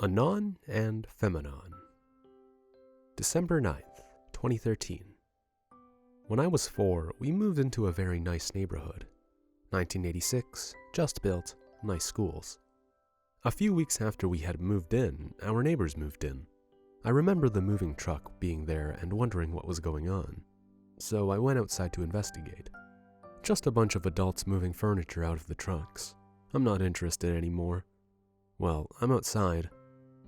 Anon and Femanon. December 9th, 2013. When I was 4, we moved into a very nice neighborhood. 1986, just built, nice schools. A few weeks after we had moved in, our neighbors moved in. I remember the moving truck being there and wondering what was going on. So I went outside to investigate. Just a bunch of adults moving furniture out of the trucks. I'm not interested anymore. Well, I'm outside.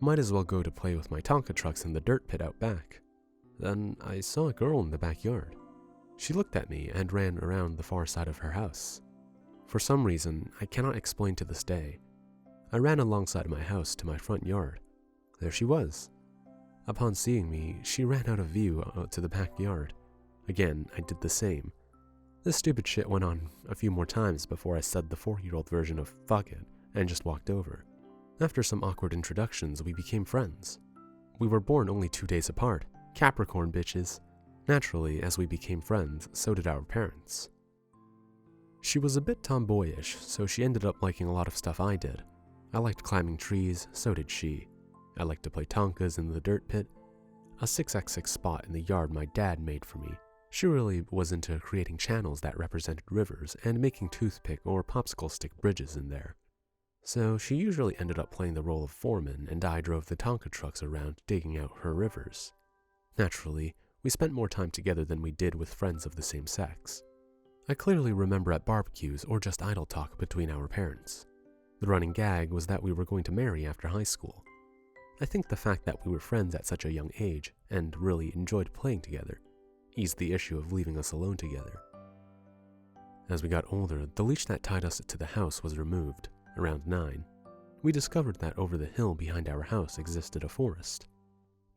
Might as well go to play with my Tonka trucks in the dirt pit out back. Then I saw a girl in the backyard. She looked at me and ran around the far side of her house. For some reason, I cannot explain to this day. I ran alongside my house to my front yard. There she was. Upon seeing me, she ran out of view out to the backyard. Again, I did the same. This stupid shit went on a few more times before I said the 4-year-old version of fuck it and just walked over. After some awkward introductions, we became friends. We were born only 2 days apart. Capricorn bitches. Naturally, as we became friends, so did our parents. She was a bit tomboyish, so she ended up liking a lot of stuff I did. I liked climbing trees, so did she. I liked to play Tonkas in the dirt pit, a 6x6 spot in the yard my dad made for me. She really was into creating channels that represented rivers and making toothpick or popsicle stick bridges in there. So she usually ended up playing the role of foreman, and I drove the Tonka trucks around digging out her rivers. Naturally, we spent more time together than we did with friends of the same sex. I clearly remember at barbecues or just idle talk between our parents. The running gag was that we were going to marry after high school. I think the fact that we were friends at such a young age and really enjoyed playing together eased the issue of leaving us alone together. As we got older, the leash that tied us to the house was removed. Around 9, we discovered that over the hill behind our house existed a forest.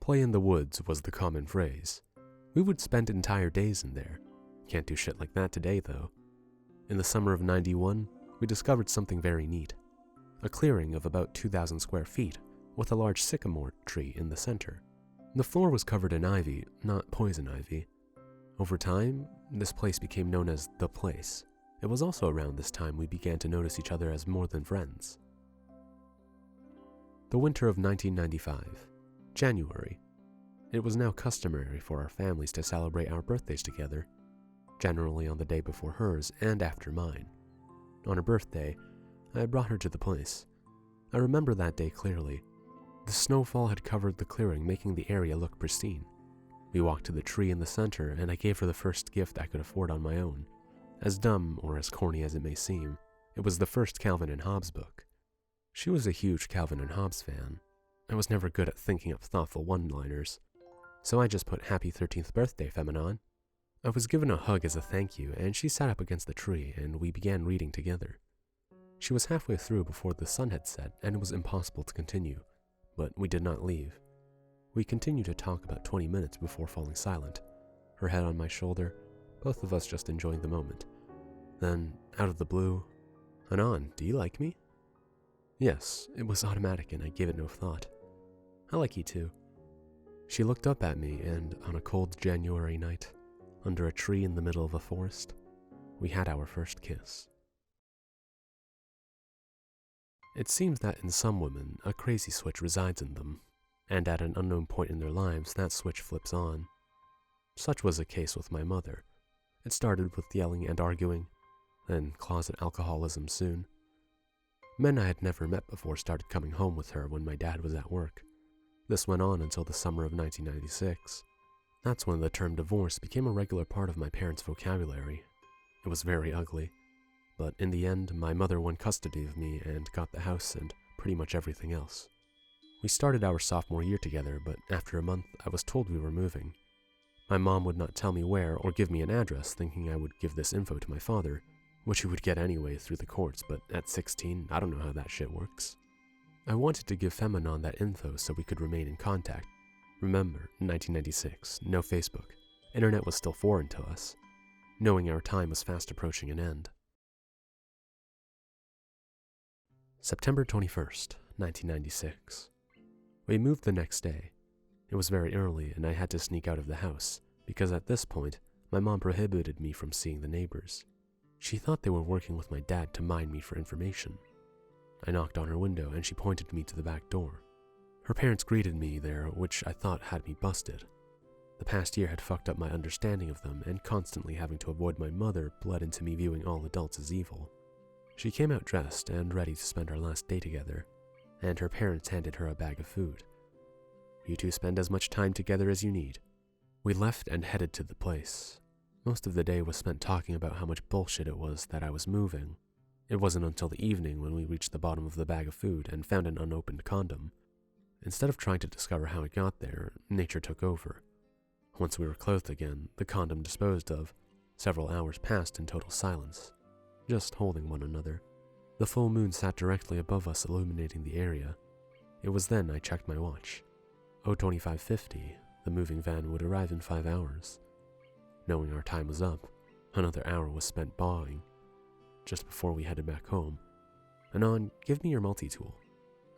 Play in the woods was the common phrase. We would spend entire days in there. Can't do shit like that today, though. In the summer of '91, we discovered something very neat. A clearing of about 2,000 square feet, with a large sycamore tree in the center. The floor was covered in ivy, not poison ivy. Over time, this place became known as The Place. It was also around this time we began to notice each other as more than friends. The winter of 1995, January. It was now customary for our families to celebrate our birthdays together, generally on the day before hers and after mine. On her birthday, I brought her to the place. I remember that day clearly. The snowfall had covered the clearing, making the area look pristine. We walked to the tree in the center, and I gave her the first gift I could afford on my own. As dumb or as corny as it may seem, it was the first Calvin and Hobbes book. She was a huge Calvin and Hobbes fan. I was never good at thinking up thoughtful one-liners, so I just put "Happy 13th birthday, Femanon." I was given a hug as a thank you, and she sat up against the tree, and we began reading together. She was halfway through before the sun had set, and it was impossible to continue, but we did not leave. We continued to talk about 20 minutes before falling silent, her head on my shoulder, both of us just enjoying the moment. Then, out of the blue, "Anon, do you like me?" Yes, it was automatic and I gave it no thought. "I like you too." She looked up at me, and on a cold January night, under a tree in the middle of a forest, we had our first kiss. It seems that in some women, a crazy switch resides in them, and at an unknown point in their lives, that switch flips on. Such was the case with my mother. It started with yelling and arguing, then closet alcoholism soon. Men I had never met before started coming home with her when my dad was at work. This went on until the summer of 1996. That's when the term divorce became a regular part of my parents' vocabulary. It was very ugly, but in the end, my mother won custody of me and got the house and pretty much everything else. We started our sophomore year together, but after a month, I was told we were moving. My mom would not tell me where or give me an address, thinking I would give this info to my father, which he would get anyway through the courts, but at 16, I don't know how that shit works. I wanted to give Femanon that info so we could remain in contact. Remember, 1996, no Facebook. Internet was still foreign to us, knowing our time was fast approaching an end. September 21st, 1996. We moved the next day. It was very early, and I had to sneak out of the house, because at this point, my mom prohibited me from seeing the neighbors. She thought they were working with my dad to mine me for information. I knocked on her window, and she pointed me to the back door. Her parents greeted me there, which I thought had me busted. The past year had fucked up my understanding of them, and constantly having to avoid my mother bled into me viewing all adults as evil. She came out dressed and ready to spend our last day together, and her parents handed her a bag of food. "You two spend as much time together as you need." We left and headed to the place. Most of the day was spent talking about how much bullshit it was that I was moving. It wasn't until the evening when we reached the bottom of the bag of food and found an unopened condom. Instead of trying to discover how it got there, nature took over. Once we were clothed again, the condom disposed of, several hours passed in total silence, just holding one another. The full moon sat directly above us, illuminating the area. It was then I checked my watch. 0:25:50, the moving van would arrive in 5 hours. Knowing our time was up, another hour was spent bawling. Just before we headed back home, "Anon, give me your multi-tool."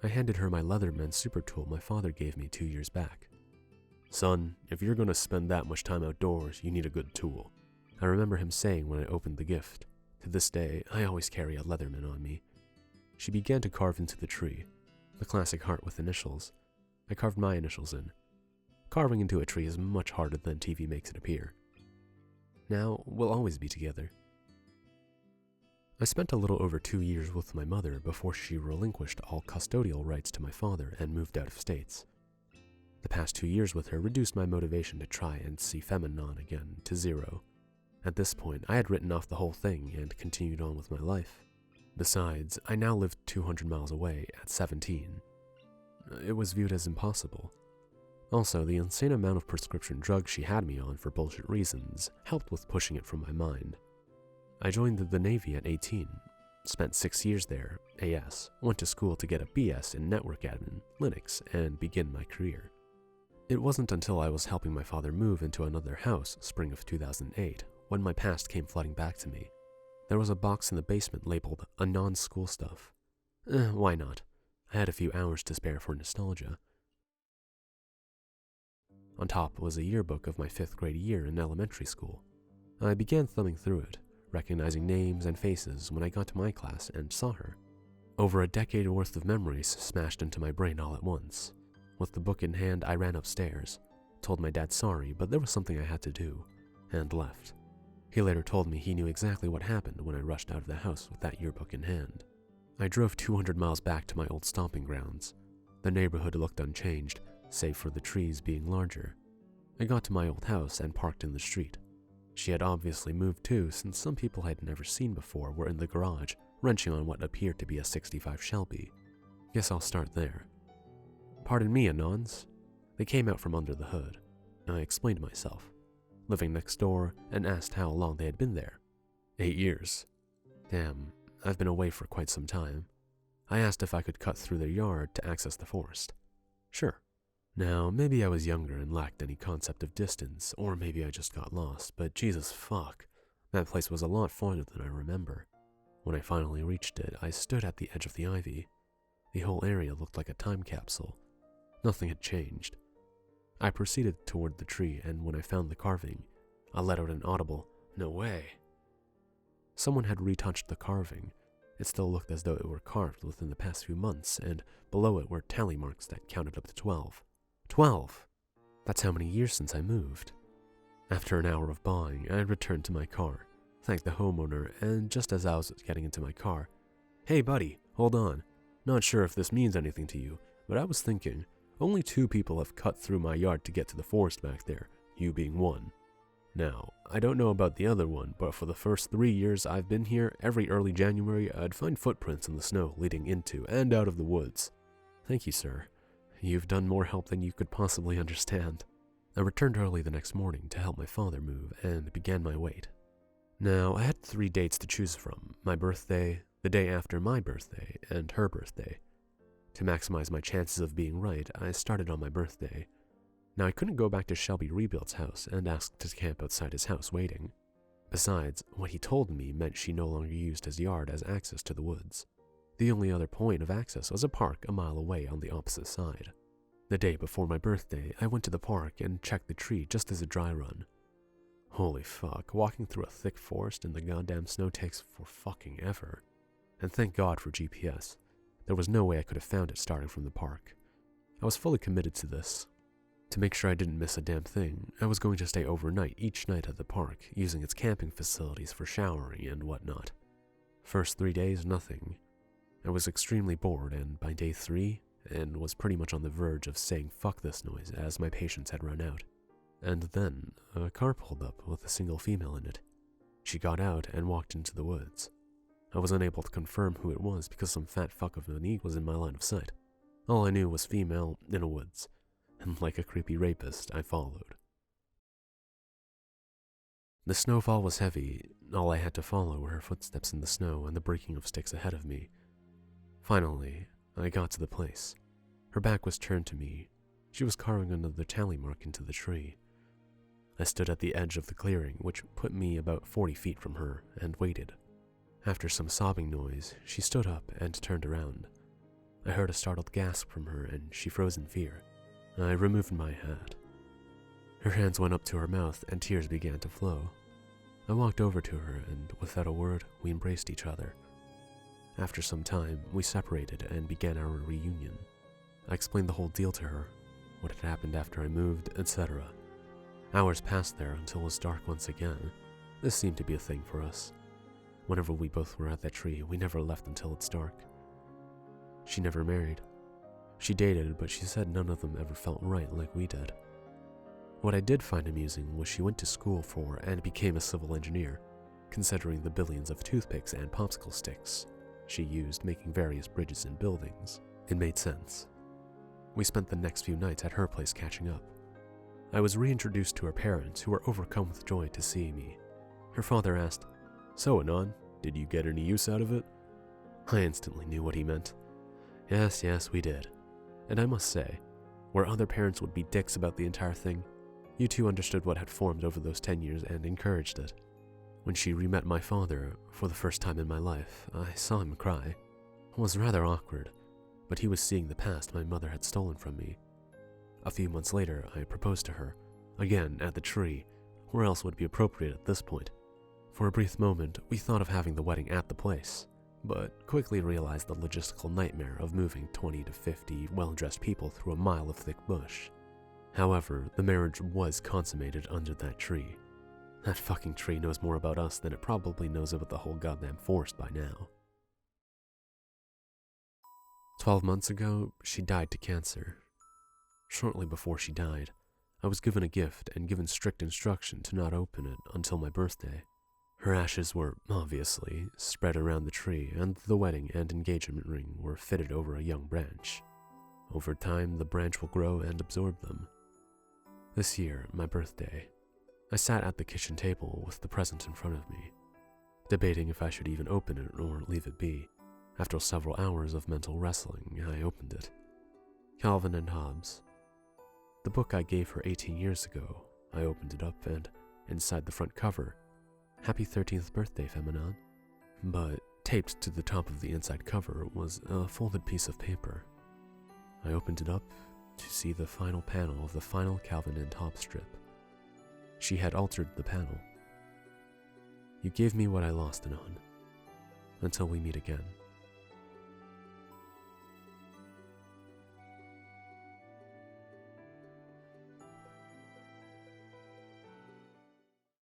I handed her my Leatherman super tool my father gave me 2 years back. "Son, if you're going to spend that much time outdoors, you need a good tool," I remember him saying when I opened the gift. To this day, I always carry a Leatherman on me. She began to carve into the tree, the classic heart with initials. I carved my initials in. Carving into a tree is much harder than TV makes it appear. Now, we'll always be together. I spent a little over 2 years with my mother before she relinquished all custodial rights to my father and moved out of states. The past 2 years with her reduced my motivation to try and see femanon again to 0. At this point, I had written off the whole thing and continued on with my life. Besides, I now lived 200 miles away at 17. It was viewed as impossible. Also, the insane amount of prescription drugs she had me on for bullshit reasons helped with pushing it from my mind. I joined the Navy at 18, spent 6 years there, AS, went to school to get a BS in network admin, Linux, and begin my career. It wasn't until I was helping my father move into another house, spring of 2008, when my past came flooding back to me. There was a box in the basement labeled Anon school stuff. Why not? I had a few hours to spare for nostalgia. On top was a yearbook of my 5th grade year in elementary school. I began thumbing through it, recognizing names and faces when I got to my class and saw her. Over a decade worth of memories smashed into my brain all at once. With the book in hand, I ran upstairs, told my dad sorry, but there was something I had to do, and left. He later told me he knew exactly what happened when I rushed out of the house with that yearbook in hand. I drove 200 miles back to my old stomping grounds. The neighborhood looked unchanged, save for the trees being larger. I got to my old house and parked in the street. She had obviously moved too, since some people I'd never seen before were in the garage, wrenching on what appeared to be a 65 Shelby. Guess I'll start there. "Pardon me, Anons." They came out from under the hood. I explained myself, living next door, and asked how long they had been there. 8 years. Damn, I've been away for quite some time. I asked if I could cut through their yard to access the forest. Sure. Now, maybe I was younger and lacked any concept of distance, or maybe I just got lost, but Jesus fuck, that place was a lot farther than I remember. When I finally reached it, I stood at the edge of the ivy. The whole area looked like a time capsule. Nothing had changed. I proceeded toward the tree, and when I found the carving, I let out an audible, "No way." Someone had retouched the carving. It still looked as though it were carved within the past few months, and below it were tally marks that counted up to 12. 12! That's how many years since I moved. After an hour of bawling, I returned to my car, thanked the homeowner, and just as I was getting into my car, "Hey buddy, hold on. Not sure if this means anything to you, but I was thinking, only 2 people have cut through my yard to get to the forest back there, you being one. Now, I don't know about the other one, but for the first 3 years I've been here, every early January I'd find footprints in the snow leading into and out of the woods. Thank you, sir. You've done more help than you could possibly understand." I returned early the next morning to help my father move and began my wait. Now, I had 3 dates to choose from: my birthday, the day after my birthday, and her birthday. To maximize my chances of being right, I started on my birthday. Now, I couldn't go back to Shelby Rebuild's house and ask to camp outside his house waiting. Besides, what he told me meant she no longer used his yard as access to the woods. The only other point of access was a park a mile away on the opposite side. The day before my birthday, I went to the park and checked the tree just as a dry run. Holy fuck, walking through a thick forest in the goddamn snow takes for fucking ever. And thank God for GPS. There was no way I could have found it starting from the park. I was fully committed to this. To make sure I didn't miss a damn thing, I was going to stay overnight each night at the park, using its camping facilities for showering and whatnot. First 3 days, nothing. I was extremely bored, and by day 3, and was pretty much on the verge of saying fuck this noise as my patience had run out. And then, a car pulled up with a single female in it. She got out and walked into the woods. I was unable to confirm who it was because some fat fuck of an E was in my line of sight. All I knew was female in a woods, and like a creepy rapist, I followed. The snowfall was heavy. All I had to follow were her footsteps in the snow and the breaking of sticks ahead of me. Finally, I got to the place. Her back was turned to me. She was carving another tally mark into the tree. I stood at the edge of the clearing, which put me about 40 feet from her, and waited. After some sobbing noise, she stood up and turned around. I heard a startled gasp from her, and she froze in fear. I removed my hat. Her hands went up to her mouth, and tears began to flow. I walked over to her, and without a word, we embraced each other. After some time, we separated and began our reunion. I explained the whole deal to her, what had happened after I moved, etc. Hours passed there until it was dark once again. This seemed to be a thing for us. Whenever we both were at that tree, we never left until it's dark. She never married. She dated, but she said none of them ever felt right like we did. What I did find amusing was she went to school for and became a civil engineer, considering the billions of toothpicks and popsicle sticks she used making various bridges and buildings. It made sense. We spent the next few nights at her place catching up. I was reintroduced to her parents, who were overcome with joy to see me. Her father asked, "So, Anon, did you get any use out of it?" I instantly knew what he meant. Yes, we did. And I must say, where other parents would be dicks about the entire thing, you two understood what had formed over those 10 years and encouraged it. When she re-met my father, for the first time in my life, I saw him cry. It was rather awkward, but he was seeing the past my mother had stolen from me. A few months later, I proposed to her, again at the tree. Where else would be appropriate at this point? For a brief moment, we thought of having the wedding at the place, but quickly realized the logistical nightmare of moving 20 to 50 well-dressed people through a mile of thick bush. However, the marriage was consummated under that tree. That fucking tree knows more about us than it probably knows about the whole goddamn forest by now. 12 months ago, she died to cancer. Shortly before she died, I was given a gift and given strict instruction to not open it until my birthday. Her ashes were, obviously, spread around the tree, and the wedding and engagement ring were fitted over a young branch. Over time, the branch will grow and absorb them. This year, my birthday, I sat at the kitchen table with the present in front of me, debating if I should even open it or leave it be. After several hours of mental wrestling, I opened it. Calvin and Hobbes. The book I gave her 18 years ago. I opened it up, and inside the front cover, "Happy 13th birthday, femanon." But taped to the top of the inside cover was a folded piece of paper. I opened it up to see the final panel of the final Calvin and Hobbes strip. She had altered the panel. "You gave me what I lost, Anon. Until we meet again."